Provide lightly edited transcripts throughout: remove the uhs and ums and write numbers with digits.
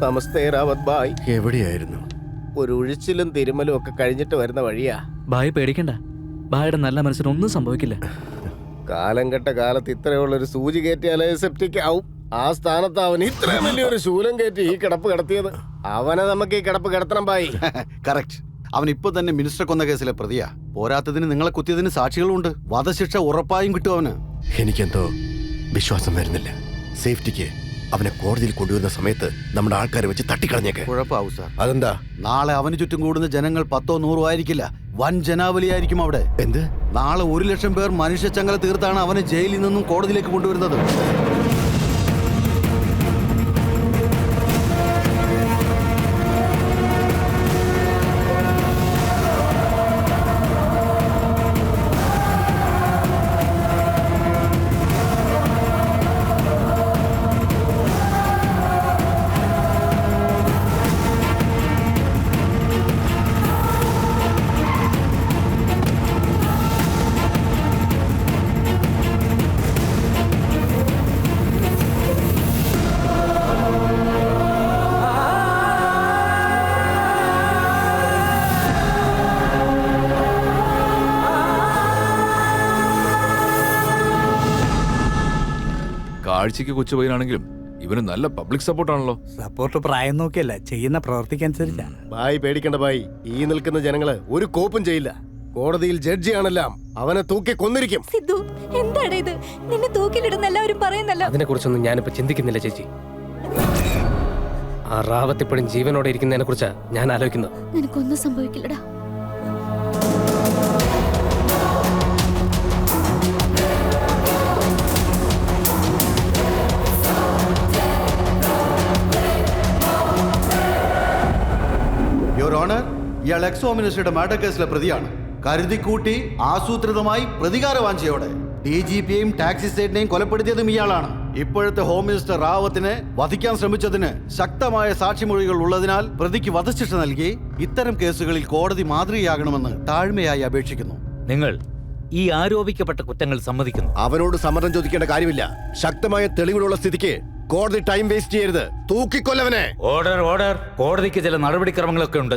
നമസ്തേ Rawat bye. എവിടെയായിരുന്നു? ഒരു ഒഴിച്ചിലും തിരുമലും ഒക്കെ കഴിഞ്ഞിട്ട് വരുന്ന വഴിയാ. ബായ് പേടിക്കണ്ട, ബായുടെ നല്ല മനസ്സിന് ഒന്നും സംഭവിക്കില്ല. കാലം കെട്ട കാലത്ത് ഇത്രയുള്ളൊരു സൂചി കയറ്റിയാലേ സെപ്റ്റിക് ആവും. ആ സ്ഥാനത്ത് അവൻ ഇത്രയും വലിയൊരു ശൂലം കയറ്റി ഈ കിടപ്പ് കിടത്തിയത്. അവനെ നമുക്ക് ഈ കിടപ്പ് കിടത്തണം ബായി. കറക്റ്റ്. അവൻ ഇപ്പൊ തന്നെ മിനിസ്റ്റർ കൊന്ന കേസിലെ പ്രതിയാ. പോരാത്തതിന് നിങ്ങളെ കുത്തിയതിന് സാക്ഷികളുണ്ട്. വധശിക്ഷ ഉറപ്പായും കിട്ടും അവന്. എനിക്കെന്തോ വിശ്വാസം വരുന്നില്ല. സേഫ്റ്റിക്ക് അവനെ കോടതിയിൽ കൊണ്ടുവരുന്ന സമയത്ത് നമ്മുടെ ആൾക്കാരെ വെച്ച് തട്ടിക്കളഞ്ഞേക്ക്. കുഴപ്പമാവും സാർ. അതെന്താ? നാളെ അവന് ചുറ്റും കൂടുന്ന ജനങ്ങൾ 10 or 100 ആയിരിക്കില്ല, വൻ ജനാവലിയായിരിക്കും അവിടെ. എന്ത്? നാളെ 1,00,000 പേർ മനുഷ്യച്ചങ്ങല തീർത്താണ് അവനെ ജയിലിൽ നിന്നും കോടതിയിലേക്ക് കൊണ്ടുവരുന്നത്. കാഴ്ചക്ക് കൊച്ചുപയ്യനാണെങ്കിലും ഇവന് നല്ല പബ്ലിക് സപ്പോർട്ടാണല്ലോ. സപ്പോർട്ട് പ്രായം നോക്കിയല്ല, ചെയ്യുന്ന പ്രവർത്തിക്കനുസരിച്ചാ. ബായി പേടിക്കണ്ട ബായി. ഈ നിൽക്കുന്ന ജനങ്ങള് ഒരു കോപ്പും ചെയ്യില്ല. കോടതിയിൽ ജഡ്ജിയാണെല്ലാം. അവനെ തൂക്കി കൊന്നിരിക്കും. സിദ്ധു, എന്താണ് ഇത്? നിന്നെ തൂക്കിലിടുന്ന എല്ലാവരും പറയുന്നല്ലോ. അതിനെ കുറിച്ചൊന്നും ഞാനിപ്പോ ചിന്തിക്കുന്നില്ല ചേച്ചി. ആ റാവത്ത് ഇപ്പോഴും ജീവനോടെ ഇരിക്കുന്നതിനെ കുറിച്ചാ ഞാൻ ആലോചിക്കുന്നത്. നിനക്കൊന്നും സംഭവിക്കില്ലടാ. യുവർ ഓണർ, ഇയാൾ എക്സ് ഹോം മിനിസ്റ്ററുടെ മർഡർ കേസിലെ പ്രതിയാണ്. കരുതിക്കൂട്ടി ആസൂത്രിതമായി പ്രതികാരവാഞ്ചയോടെ DGPയെയും ടാക്സി സ്റ്റേറ്റിനെയും കൊലപ്പെടുത്തിയതും ഇയാളാണ്. ഇപ്പോഴത്തെ ഹോം മിനിസ്റ്റർ റാവത്തിനെ വധിക്കാൻ ശ്രമിച്ചതിന് ശക്തമായ സാക്ഷിമൊഴികൾ ഉള്ളതിനാൽ പ്രതിക്ക് വധശിക്ഷ നൽകി ഇത്തരം കേസുകളിൽ കോടതി മാതൃകയാകണമെന്ന് താഴ്മയായി അപേക്ഷിക്കുന്നു. നിങ്ങൾ ഈ ആരോപിക്കപ്പെട്ട കുറ്റങ്ങൾ സമ്മതിക്കുന്നു? അവനോട് സമ്മതം ചോദിക്കേണ്ട കാര്യമില്ല. ശക്തമായ തെളിവുകളുള്ള സ്ഥിതിക്ക് കോടതി ടൈം വേസ്റ്റ് ചെയ്യരുത്. തൂക്കിക്കൊല്ലവനെ. Order, order. കോടതിക്ക് ചില നടപടിക്രമങ്ങളൊക്കെ ഉണ്ട്.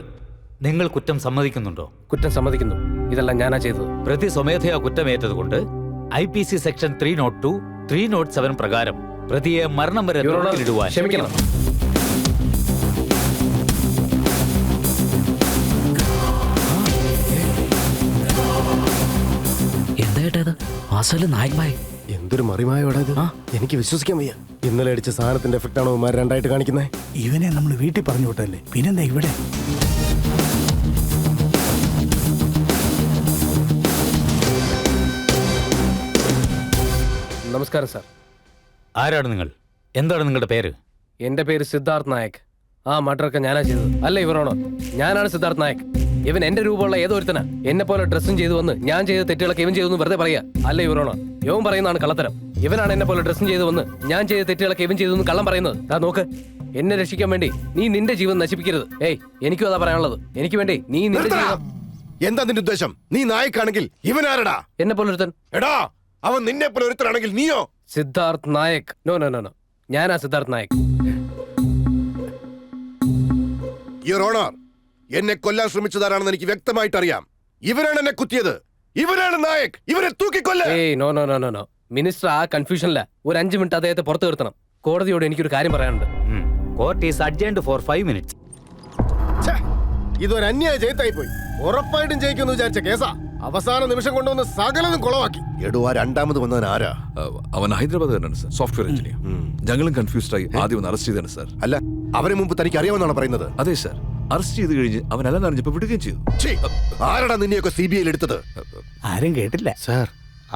നിങ്ങൾ കുറ്റം സമ്മതിക്കുന്നുണ്ടോ? കുറ്റം സമ്മതിക്കുന്നു. ഇതെല്ലാം ഞാനാ ചെയ്തത്. പ്രതി സ്വമേധയാ കുറ്റമേറ്റതുകൊണ്ട് IPC സെക്ഷൻ 302, 307 പ്രകാരം പ്രതിയെ മരണം വരെ തൂക്കിലിടുവാൻ. ക്ഷമിക്കണം. എന്തായിട്ടത്? ആസല് നായക് ഭായ്, എന്തൊരു മറിമായോടാ ഇത്. എനിക്ക് വിശ്വസിക്കാൻ വയ്യ. ഇന്നലെ അടിച്ച സാധനത്തിന്റെ എഫക്റ്റ് ആണോ ഇവന്മാർ രണ്ടായിട്ട് കാണിക്കുന്നത്? ഇവനെ നമ്മൾ വീട്ടിൽ പറഞ്ഞു വിട്ടല്ലേ, പിന്നെന്താ ഇവിടെ? നമസ്കാരം സാർ. ആരാണ് നിങ്ങൾ? എന്താണ് നിങ്ങളുടെ പേര്? എന്റെ പേര് സിദ്ധാർത്ഥ് നായക്. ആ മർഡറൊക്കെ ഞാനാ ചെയ്തത്. അല്ല ഇവരാണോ? ഞാനാണ് സിദ്ധാർത്ഥ് നായക്. ഇവൻ എന്റെ രൂപമുള്ള ഏതോ ഒരുത്തനാ. എന്നെ പോലെ ഡ്രസ്സും ചെയ്തു വന്ന് ഞാൻ ചെയ്ത തെറ്റുകളൊക്കെ ഇവൻ ചെയ്തു വെറുതെ പറയാ. അല്ല ഇവരാണോ? യവൻ പറയുന്നതാണ് കള്ളത്തരം. ഇവനാണ് എന്നെ പോലെ ഡ്രസ്സും ചെയ്തു വന്ന് ഞാൻ ചെയ്ത തെറ്റുകളൊക്കെ ഇവൻ ചെയ്തു കള്ളം പറയുന്നത്. ദാ നോക്ക്, എന്നെ രക്ഷിക്കാൻ വേണ്ടി നീ നിന്റെ ജീവൻ നശിപ്പിക്കരുത്. ഏയ്, എനിക്കും അതാ പറയാനുള്ളത്. എനിക്ക് വേണ്ടി നീ നിന്റെ ജീവൻ. എന്താ നിന്റെ ഉദ്ദേശം? നീ നായക്കാണെങ്കിൽ ഇവനാരടാ? എന്നെ പോലെ ഒരുത്തൻ. എടാ, അവൻ നിന്നെ പോലെ ഒരുത്തനാണെങ്കിൽ നീയോ? Siddharth Nayak. No no no no, ഞാനാ സിദ്ധാർത്ഥ് നായക്. യുവർ ഓണർ, എന്നെ കൊല്ലാൻ ശ്രമിച്ചതാരാണെന്ന് എനിക്ക് വ്യക്തമായിട്ട് അറിയാം. ഇവനാണ് എന്നെ കുത്തിയത്. ഇവനാണ് നായക്. ഇവനെ തൂക്കിക്കൊല്ല. ഏയ്, no no no no no. Minister ആ കൺഫ്യൂഷനില്ല. ഒരു 5 മിനിറ്റ് അദ്ദേഹത്തെ പുറത്തു നിർത്തണം. കോടതിയോട് എനിക്കൊരു കാര്യം പറയാനുണ്ട്. Court is adjourned for 5 minutes. ഇതൊരു അന്യായ ജയത്തായി പോയി. ഉറപ്പായിട്ടും ജയിക്കുമെന്ന് വിചാരിച്ച കേസാ അവസാന നിമിഷം കൊണ്ടുവന്ന് സകലതും കുളവാക്കി. എടുവാ, രണ്ടാമത് വന്നവൻ ആരാ? അവൻ ഹൈദരാബാദുകാരനാണ് സാർ, സോഫ്റ്റ്വെയർ എഞ്ചിനീയർ. ഞങ്ങളും കൺഫ്യൂസ്ഡ് ആയി ആദ്യം ഒന്ന് അറസ്റ്റ് ചെയ്താണ് സാർ. അല്ല, അവന് മുമ്പ് തനിക്ക് അറിയാമെന്നാണ് പറയുന്നത്? അതെ സാർ, അറസ്റ്റ് ചെയ്ത് കഴിഞ്ഞ് അവൻ എല്ലാം അറിഞ്ഞപ്പോ വിടുകയും ചെയ്തു. ആരാടാ നിന്നെയൊക്കെ CBI എടുത്തത്? ആരും കേട്ടില്ല സാർ.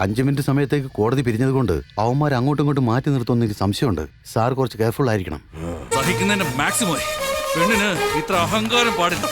5 മിനിറ്റ് സമയത്തേക്ക് കോടതി പിരിഞ്ഞതുകൊണ്ട് അവന്മാർ അങ്ങോട്ടും ഇങ്ങോട്ടും മാറ്റി നിർത്തുമെന്ന് എനിക്ക് സംശയമുണ്ട്. സാർ കുറച്ച് കെയർഫുൾ ആയിരിക്കണം. സഹിക്കുന്നതിന്റെ മാക്സിമം. പെണ്ണിന് ഇത്ര അഹങ്കാരം പാടില്ല.